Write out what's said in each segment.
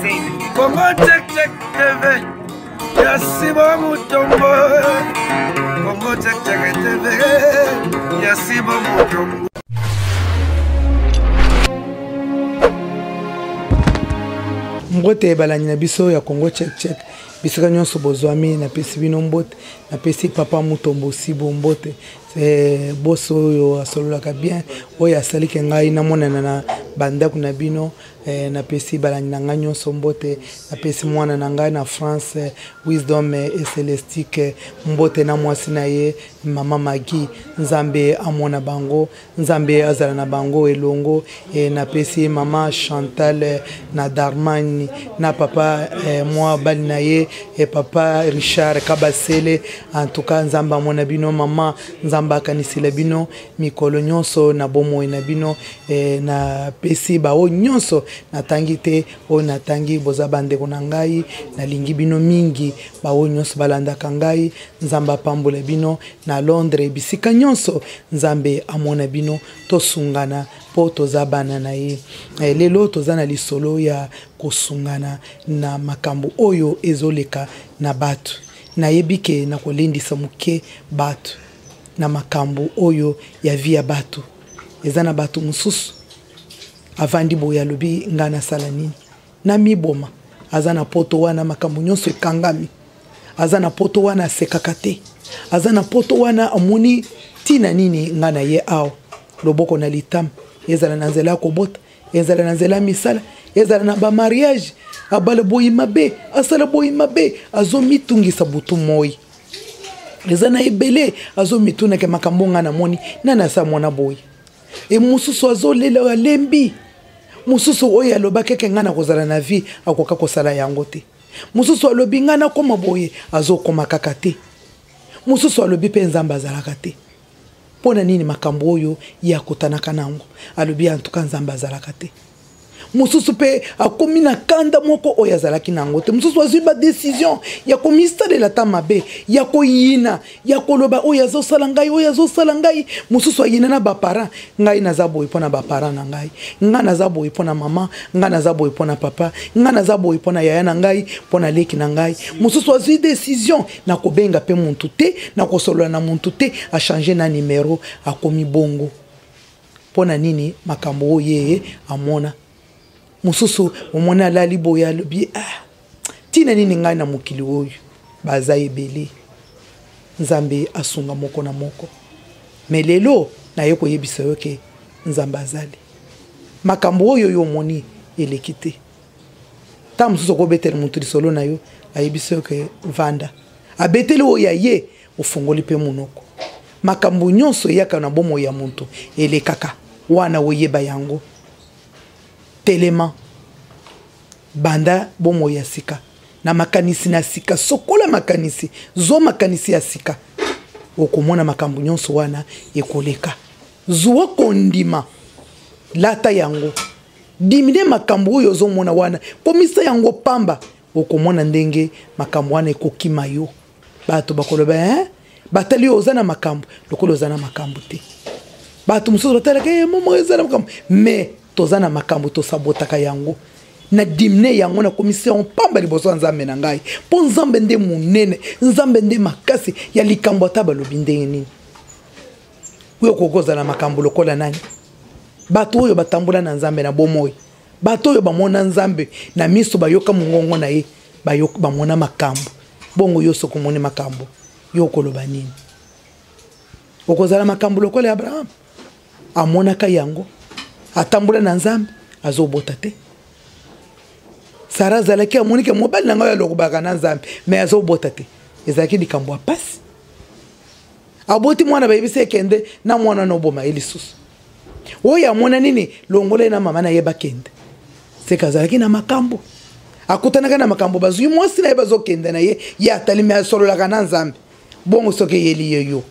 Congo check check TV. Yasibo Mutombo. Congo check check TV. Yasibo Mutombo. Mbote balani na biso ya Congo check check. Bisika nyonso bozwami na pesi bino mbote na pesi papa Mutombo sibo mbote. Boso oyo asololaka bien oyo asaliki ngai namonana na bandako na bino na pesi balani na ngai nyonso mbote na pesi mwana na ngai na France Wisdom et Celestique mbote na mwasi na ye mama Magi nzambe amona bango nzambe azala na bango elongo na pesi mama Chantal na Darmani na papa moi bali na ye papa Richard Kabasele en tout cas nzamba amona bino mama nzamba kanisila bino mikolo nyonso na bomo na bino na pesi ba o nyonso na tangite o na tangi boza bande ko ngai na lingi bino mingi ba o nyonso balanda kangai nzamba pambola bino na Londres bisika nyonso nzambe amona bino to sungana po toza bana na ye lelo toza na lisolo ya kosungana na makambo oyo ezoleka na batu na yebike na kolendisa muke batu na makambo oyo ya via batu ezana batu mususu avandi boya lobi ngana sala nini na miboma azana poto wana makambo nyonso ekangami azana poto wana sekakate azana poto wana amuni tina nini ngana ye ao loboko na litam ezala na nzela kobota ezala na nzela misala ezala na ba mariage abala boyi mabe asala boyi mabe azomitungisa butu moi ezana ebele azomituna ke makambo ngana moni nana sa mona boyi e mususu azolela alembi mususu oyo alobaka ke ngana kozala na vie akoka kosala yango te mususu alobi ngana koma boye azokoma kaka te mususu alobi pe nzamba azalaka te pona nini makambo oyo ya kotanaka nango alobi en tout cas nzamba azalaka te mususu pe akomi na kanda moko oyo azalaki nango te mususu azwi ba décision ya komisalela ta mabe ya koyina ya koloba oyo azosala ngai oyo azosala ngai mususu ayina na baparent ngai naza boye mpona baparent na ngai nga naza boye mpona mama nga naza boye mpona papa nga naza boye mpona yaya na ngai mpona leki na ngai mususu azwi décision na kobenga pe muntu te na kosolola na muntu te achange na numero akomi bongo mpona nini makambo oyo amona mususu omona lali boya lobi tina nini ngai na mokili oyo baza ebele nzambe asunga moko na moko melelo na ye koyebisa yo ke nzambe azali makambo oyo yo moni eleki te ta mususu kobetela mutu lisolo na yo ayebisa yo ke vanda abeteli oyo ye ofungoli pe munoko makambo nyonso eyaka na bomo ya muntu elekaka wana oyeba yango telema banda bomo ya sika na makanisi na sika sokola makanisi zo makanisi ya sika okomona makambo nyonso wana ekoleka zuwa kondima lata yango dimine makambo oyo ozomona wana komisa yango pamba okomona ndenge makambo wana ekokima yo bato bakoloba batali oza na makambo lokolo oza na makambo te bato mususu batalaka mama oza na makambo mais toza na makambo tosabotaka yango na dimne yango na commission pamba liboso nzambe na ngai po nzambe nde munene nzambe nde makasi ya likambo ata balobi ndenge nini oyo kokoza na makambo lokola nani bato oyo batambola na nzambe na bomoi bato oyo bamona nzambe na miso bayoka mongongo na ye bayoka bamona makambo bongo yoso komone makambo yo koloba nini okozala makambo lokola Abraham amonaka yango atambola na nzambe azobota te Sara zalaki amonike mobali na ngai alokobaka na nzambe mais azobota te ezalaki likambo apasi aboti mwana bayebisa ekende na mwana no boma elisusu oyo amona nini longola na mama na yeba kende seka zalaki na makambo akutanaka na makambo bazwi mwasi na yeba zokende na ye ya talime asololaka na nzambe bongo soke yeli yeyo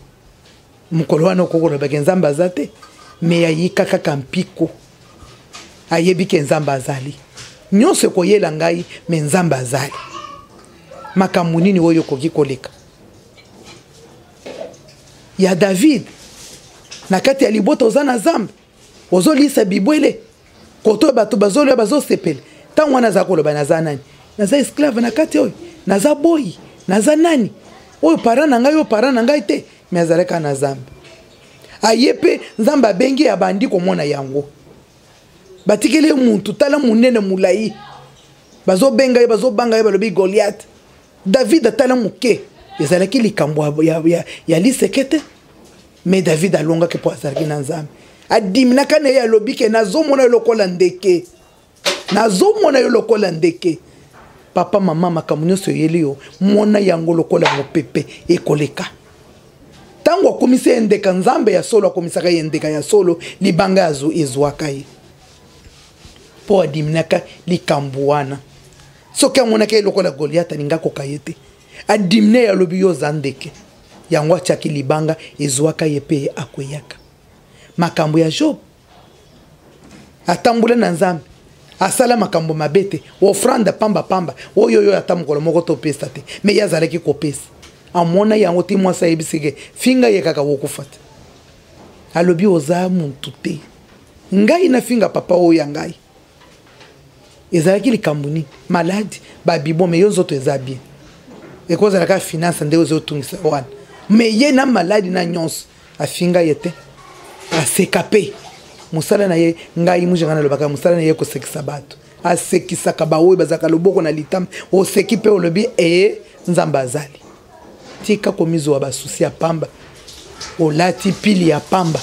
mukolo wana kokona bake nzambe azate me ayikaka kampiko ayebi ke nzambe azali nyonso koyela ngai me nzambe azali makambo nini oyo koki koleka ya David na kati ya libota oza na nzambe ozolisa bibwele koto bato bazolo bazosepele tango naza koloba naza nani naza esclave na kati oyo naza boy naza nani oyo para na ngai oyo para na ngai te me azalaka na Nzambe aye pe Nzambe abengi abandi komona yango batikele muntu tala munene mulai bazobenga ye bazobanga ye balobi Goliath David atala muke ezalaki likambo ya lisekete me David alonga ke po azalaki na Nzambe adiminaka na ye alobi ke nazomona yo lokola ndeke nazomona yo lokola ndeke papa mama makambo nyonso yeli yo mona yango lokola mopepe ekoleka tango akomisi endeka Nzambe ya solo akomisaka ye ndeka ya solo libanga azo ezwaka ye po adiminaka likambo wana soki amonaka ye lokola Goliath alinga koka ye te adimine ya lobi yo zandeke yango atiaki libanga ezwaka ye pe akweyaka makambo ya Job atambula na Nzambe asala makambo mabete ofranda pamba pamba oyo atamukolo moko to pesa te me yazalaki kopesa amona yango ti mwasa yebisike finga ye kaka wokufata alobi oza muntu te ngai na finga papa oyo ya ngai ezalaki likambo nini maladi babibo me yo nzoto eza bien ekozalaka finance nde ozotungisa wana me ye na maladi na nyonso afinga ye te aseka pe musala na ye ngai mujanga na lobaka musala na ye kosekisa bato asekisaka baoyo bazaka loboko na litama oseki pe olobi Nzambe azali tika komizo wa basusi ya pamba olati pili ya pamba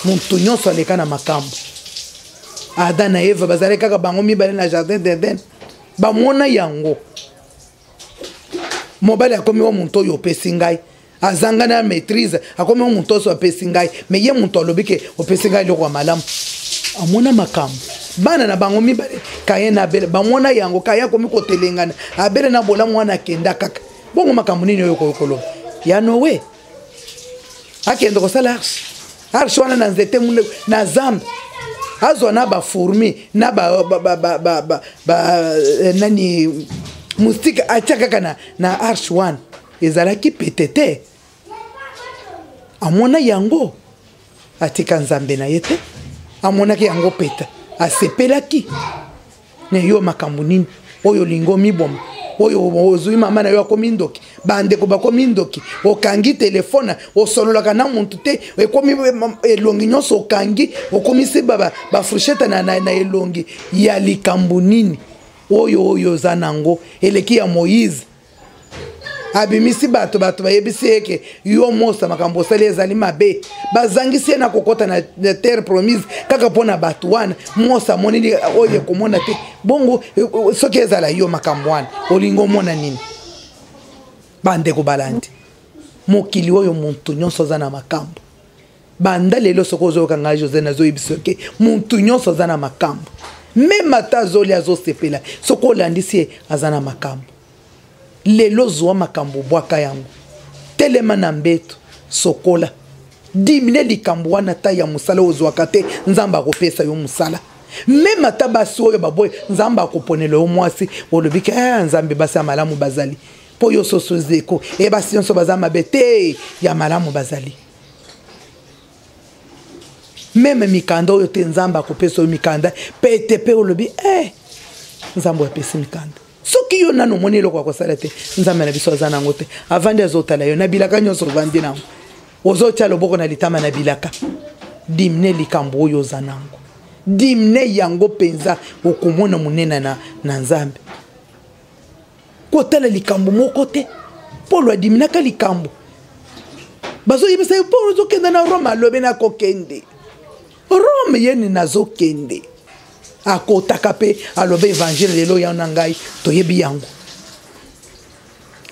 muntu nyonso aleka na makambo Adam na Eva bazale kaka bango mibale na jardin d'Eden bamona yango mobali akomi wa muntu oyo opesi ngai azanga na maîtrise akomi wa muntu oyo opesi ngai me ye muntu alobi ke opesi ngai loko malamu amona makambo bana na bango mibale Kaye na Abel bamona yango Kaye akomi kotelengana Abel na bolamu wana kenda kaka bongo makambo nini oyo kokolo ya Noé akende kosala arche wana na nzete na Nzambe azwa na ba fourmi na nani moustique achaka na arche wana ezalaki petete amona yango atika Nzambe na yete amona ke yango peta asepelaki ne yo makambo nini oyo lingo miboma oyo ozui mama na yo akomi ndoki bande ko bakomi ndoki okangi telefona osonolaka na muntu te ekomi elongi nyonso okangi okomisi ba frusheta na elongi ya likambo nini oyo zanango eleki ya Moïse abimisi bato bayebisi eke yo mosa makambo sale ezali mabe bazangisi na kokota na terre promise kaka pona bato wana mosa monini oye komona te bongo soki ezala yo makambo wana olingo mona nini bande ko balandi mokili oyo muntu nyonso za na makambo banda lelo soko zoka nga José nazo ibisoke muntu nyonso za na makambo même atazoli azosepela soko landisi azana makambo lelo zwa makambo bwaka yango telema na mbeto sokola dimine likambo wana ta ya musala ozwaka te Nzambe akopesa yo musala même ata basi oyo baboy Nzambe akoponela yo mwasi olobiki Nzambe basi malamu bazali po yo sosozeko basi nyonso baza mabe te ya malamu bazali même mikanda oyo te Nzambe akopesa yo mikanda pete pe olobi Nzambe apesi mikanda soki yo nano moni eloko akosala te Nzambe na biso aza nango te avandi azotala yo na bilaka nyonso ovandi nango ozotia loboko na litama na bilaka dimne likambo oyo oza nango dimne yango penza okomona monena na Nzambe kotala likambo moko te Polo adiminaka likambo bazoyebisa yo Polo ozokenda na Rome alobi na kokende Rome yeni nazokende akotaka pe alobe évangile lelo ya ngai toyebi yango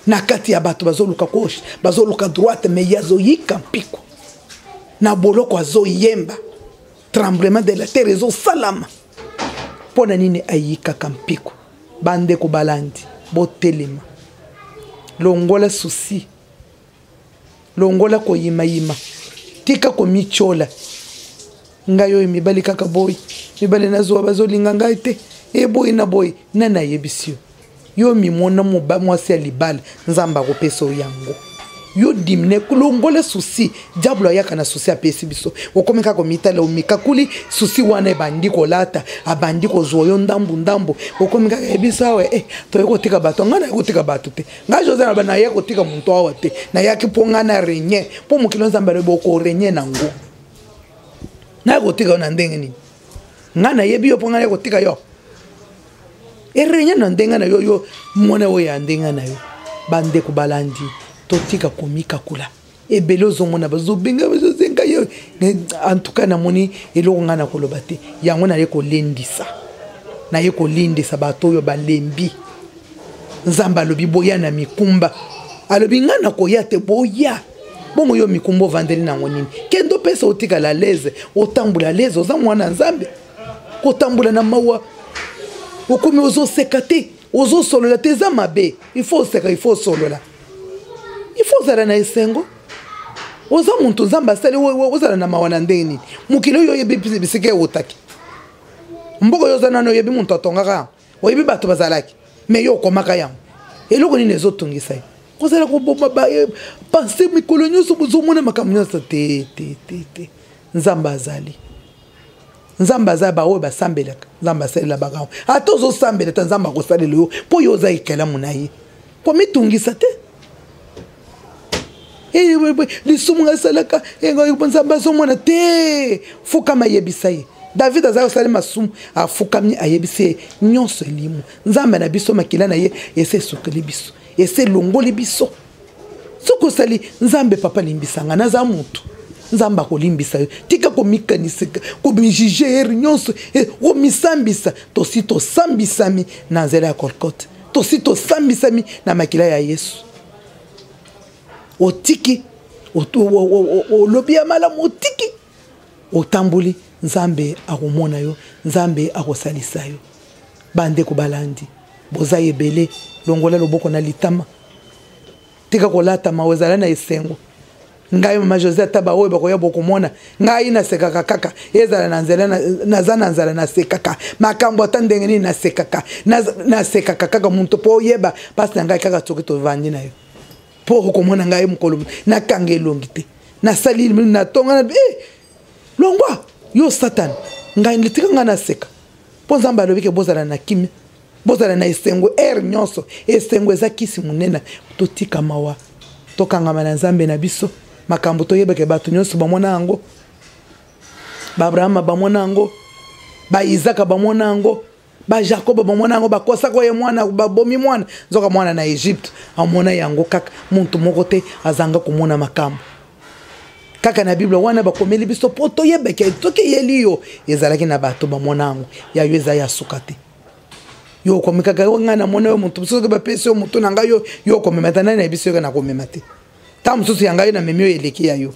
na kati ya bato bazoluka gauche bazoluka droite me yazoyika mpiko na boloko azoyemba tremblement de la terre ezo salama pona nini ayika mpiko bande ko balandi botelema longola susi longola ko yima tika ko michola ngayo mibali kaka boy mibali nazo bazolinga ngai te boy na boy nana yebisio yo mimona moba mwasi ya libala Nzamba kopesa yango yo dimne kulongole souci diablo yaka na souci apesi biso okomeka komitala omikakuli souci wana ebandi kolata abandi kozwoyo ndambu okomeka ebisa we to kotika bato ngana kotika bato te nga José na bana yako kotika muntu awa te na yaki pongana renye po mukilo nzambale boko renye nango na kotika na ndenge ni ngana yebi yo pongana kotika yo renye na ndenge na yo mona wo ya ndenge na yo bande kubalandi totika komika kula ebelo zomona bazobenga bazozenga yo en tout cas na moni eloko ngana koloba te yango na yeko lendisa na yeko lindisa bato yo balembi nzamba lobi boya na mikumba alobi ngana koya te boya bongo yo mikumbo vandeli na ngonini kendo pesa otika la leze otambula leze oza mwana nzambe kotambula na mawa okomi ozo sekate ozo solola te za mabe il faut solola il faut zala na esengo oza muntu nzamba sali ozala na mawana ndeni mukilo yo yebi bisike otaki mboko yo zana no yebi muntu atongaka oyebi bato bazalaki me yo komaka yango eloko ni nezotungisa kozala ko bomba ba penser mikolo nyoso bozomona makamyo sa te nzamba azali nzamba za ba oyo basambelaka nzamba sala bagawo atozo sambela ta nzamba ko salela yo po yo za ikela munayi komitungisa te lisumu salaka nzamba zomona te fukama yebisai David azao sale masumu afukami ayebise nyonso elimu nzamba na biso makila na ye ese sukeli biso ese longoli biso soko sali nzambe papa limbisanga na za mutu nzamba ko limbisa tika ko mikaniseka ko bijije nyonso o misambisa to sambisami na nzela ya Kolkota to sambisami na makila ya Yesu otiki olobia mala motiki otambuli nzambe akomona yo nzambe akosalisa yo bande ko balandi boza yebele longola loboko na litama tika kolata mawezala na esengo ngai mama José taba oyo bakoya bokomona ngai na sekaka kaka ezala na nzela na zana nzala na sekaka makambo atandenge ni na sekaka na sekaka kaka muntu po yeba pasi ngai kaka tsoki to vandi na yo po komona ngai mukolo na kangelongi te na salili na tonga na longwa yo satan ngai litika ngana seka po nzamba lobike bozala na kimi bozala na esengo nyonso esengo ezakisi munena totika mawa tokanga na nzambe na biso makambo toyebeke bato nyonso bamona yango ba Abraham bamona yango ba Isaac bamona yango ba Jacob bamona yango bakosa ko ye mwana babomi mwana zoka mwana na Egypte amona yango kaka muntu moko te azanga komona makambo kaka na Bible wana bakomeli biso poto yebeke toke yeliyo ezalaki na bato bamona yango ya yeza ya sukate yo komika ga ngana mona yo muntu biso ba pese yo muntu nanga yo komemata na biso yo na komemate tam susu yanga yo na memio eleki ya yo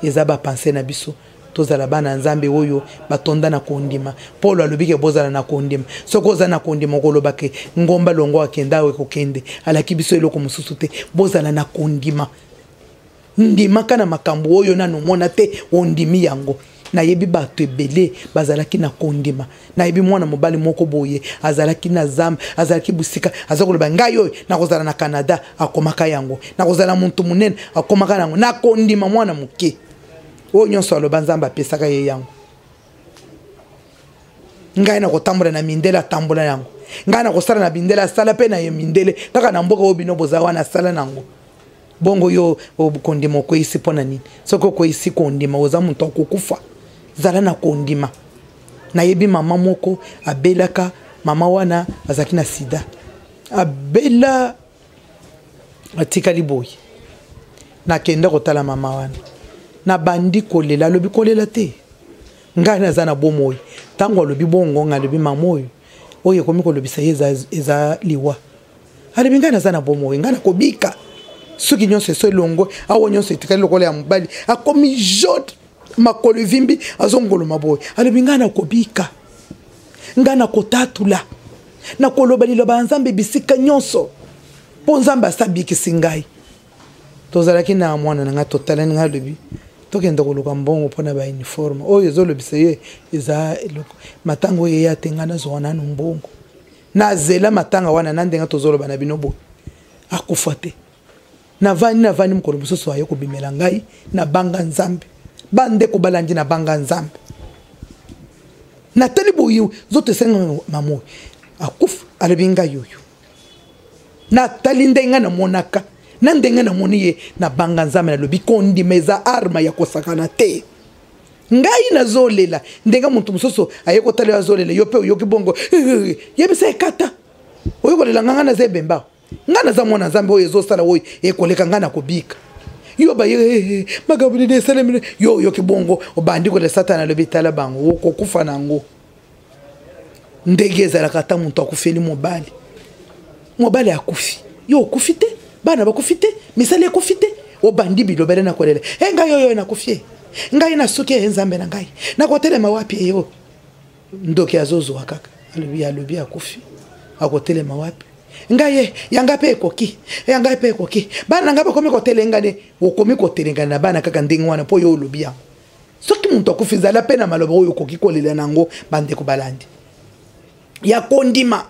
ezaba penser na biso tozala bana nzambe oyo batonda na kondima Paulo alobike bozala na kondima soko za na kondima kolobake ngomba longo akenda we kokende alaki biso eloko mususu te bozala na kondima ndima kana makambo oyo nanu mona te ondimi yango na yebi bato ebele bazalaki na kondima na yebi mwana mobali moko boye azalaki na zam azalaki busika azakoloba ngai oyo na kozala na Canada akomaka yango na kozala muntu munene akomaka yango na kondima mwana muke o nyonso aloba nzamba pesaka ye yango ngai na kotambola na mindela tambola yango ngai na kosala na bindela sala pe na ye mindele kaka na mboka obino bozawa na sala nango bongo yo kondima ko isi pona nini soko ko isi kondima oza muntu akukufa zala na kondima na yebi mama moko abelaka mama wana azaki na sida abela atikali boy na kenda kotala mama wana na bandi kolela lobi kolela te ngana zana bomoyi tango lobi bongo ngalobi mamoyo oye komi kolobisa eza liwa alobi ngana zana bomoyi ngana kobika suki nyonso so longo awo nyonso itikali lokole ya mobali akomi jot makolo vimbi azongolo maboy alobi ngana kobika ngana kotatula na koloba liloba nzambe bisika nyonso po nzambe asabikisi ngai tozalaki na mwana na nga totala nga lobi tokenda koluka mbongo pona ba uniforme oyo ezolobisa ye eza eloko matango ye yatenga na zona no mbongo na zela matanga wana nandenga tozoloba na binobo akufa te na vani mukolo mosusu aye kobimela ngai na banga nzambe bande ko balandi na banga nzambe na tali boyo zote senga mamoy akufa alebinga yoyo na tali ndenga na monaka na ndenga na moniye na banga nzambe na lobi kondi meza arma ya kosakana te ngai na zolela ndenga muntu mosusu aye ko tali azolela yo pe yo kibongo yebisa ekata oyo kolela nganga na zebemba ngana za mwana nzambe oyo ezosala oyo ekoleka ngana kobika yo ba ye magabuli de salemile yo kibongo obandi ko le satana le bitala bango ko kufa nango ndege ezalaka ta muntu akufeli mobali akufi yo kufite bana bakufite misale kufite obandi bilobele na kolela ngai yo na kufie ngai na suki nzambe na ngai na kotelema wapi yo ndoki azozo akaka alobi akufi akotelema wapi ngai yanga pe koki bana ngaba komi kotelenga ne okomi kotelenga na bana kaka ndingi wana po yo olobia soki muntu akufiza la pena maloba oyo koki kolela nango bande ko balandi ya kondima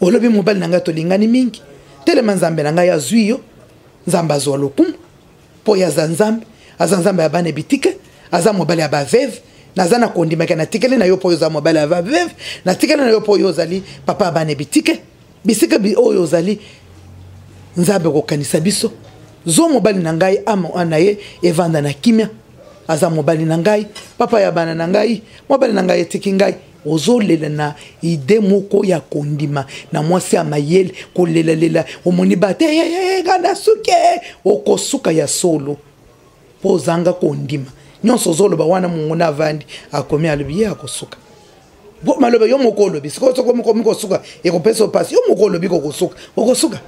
olobi mobali nanga tolingani mingi telema nzambe nanga ya zwiyo nzamba azwa lokumu po ya zanzambe azanzambe ya bana bitike aza mobali ya baveve naza na kondima kana tikele na yo po yo za mobali ya baveve na tikele na yo po yo zali papa bana bitike bisika bi oyo zali nzambe ko kanisa biso zo mobali na ngai ama anaye evanda na kimia aza mobali na ngai papa ya bana na ngai mobali na ngai etiki ngai ozolela na ide moko ya kondima na mwasi ya mayele kolela omoni bate ganda suke okosuka ya solo pozanga kondima nyonso zoloba wana mungu na vandi akomi alobi ye akosuka bo maloba yo mokolo bisiko soko moko suka ekopesa pasi yo mokolo biko kosuka okosuka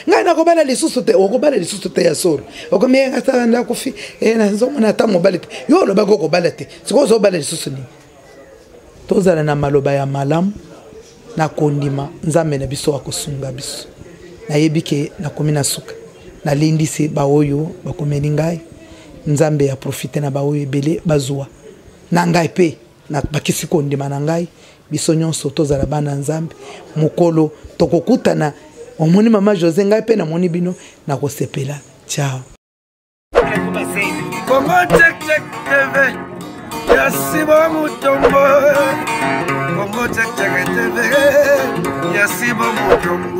ngai na kobala lisusu te okobala lisusu te ya solo okomi ngata nda kofi na nzomo na ta mobali te yo loba ko bala te siko zo bala lisusu ni tozala na maloba ya malamu na kondima nzambe na biso akosunga biso na yebike na komi na suka na lindisi baoyo bakomeli ngai nzambe ya profite na baoyo ebele bazwa na ngai pe na bakisi kondima na ngai biso nyonso tozala bana nzambe mokolo tokokutana omoni mama José ngai pe na moni bino na kosepela ciao Kongo Check TV Yasibo Mutombo Kongo Check TV Yasibo Mutombo